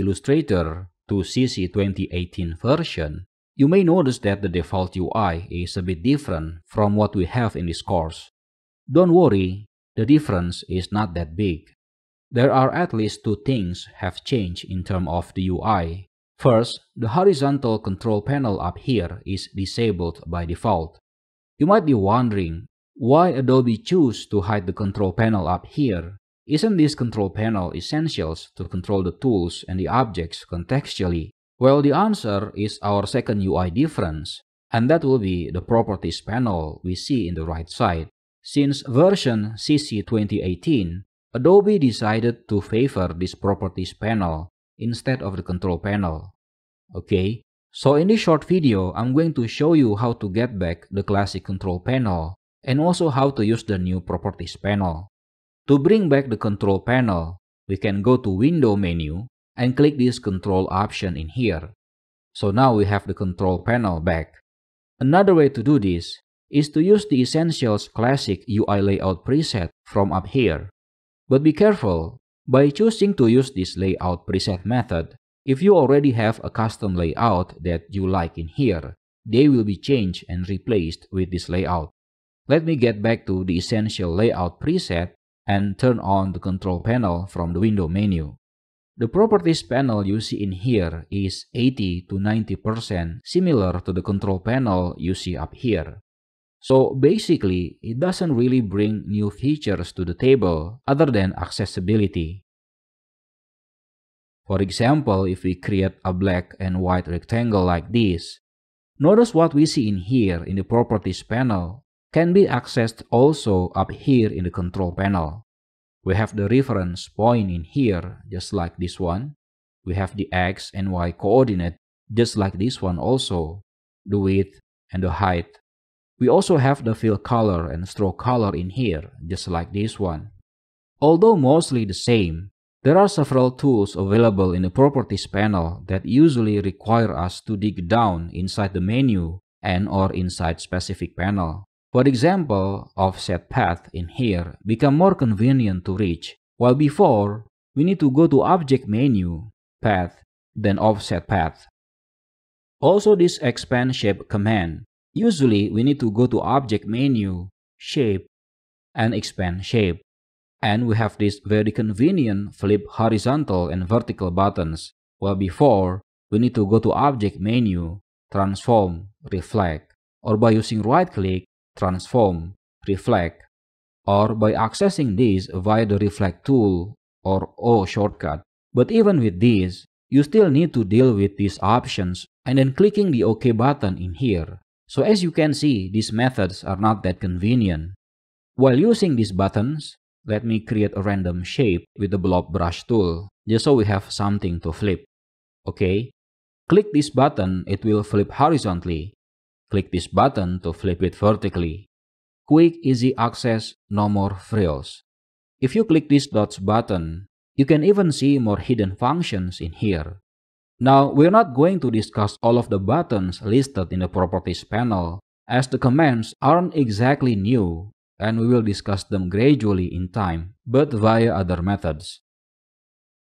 Illustrator to CC 2018 version, you may notice that the default UI is a bit different from what we have in this course. Don't worry, the difference is not that big. There are at least two things have changed in terms of the UI. First, the horizontal control panel up here is disabled by default. You might be wondering why Adobe chose to hide the control panel up here. Isn't this control panel essentials to control the tools and the objects contextually? Well, the answer is our second UI difference, and that will be the properties panel we see in the right side. Since version CC 2018, Adobe decided to favor this properties panel instead of the control panel. Okay, so in this short video, I'm going to show you how to get back the classic control panel and also how to use the new properties panel. To bring back the control panel, we can go to Window menu and click this control option in here. So now we have the control panel back. Another way to do this is to use the Essentials Classic UI Layout preset from up here. But be careful, by choosing to use this layout preset method, if you already have a custom layout that you like in here, they will be changed and replaced with this layout. Let me get back to the Essential Layout preset and turn on the control panel from the Window menu. The properties panel you see in here is 80 to 90% similar to the control panel you see up here. So basically, it doesn't really bring new features to the table other than accessibility. For example, if we create a black and white rectangle like this, notice what we see in here in the properties panel can be accessed also up here in the control panel. We have the reference point in here, just like this one. We have the X and Y coordinate, just like this one also, the width and the height. We also have the fill color and stroke color in here, just like this one. Although mostly the same, there are several tools available in the properties panel that usually require us to dig down inside the menu and or inside specific panel. For example, offset path in here become more convenient to reach, while before, we need to go to object menu, path, then offset path. Also this expand shape command, usually we need to go to object menu, shape, and expand shape. And we have this very convenient flip horizontal and vertical buttons, while before, we need to go to object menu, transform, reflect, or by using right click, transform, reflect, or by accessing this via the reflect tool or O shortcut. But even with this, you still need to deal with these options and then clicking the OK button in here. So as you can see, these methods are not that convenient. While using these buttons, let me create a random shape with the blob brush tool, just so we have something to flip. Okay, click this button, it will flip horizontally. Click this button to flip it vertically. Quick, easy access, no more frills. If you click this dots button, you can even see more hidden functions in here. Now, we're not going to discuss all of the buttons listed in the properties panel, as the commands aren't exactly new, and we will discuss them gradually in time, but via other methods.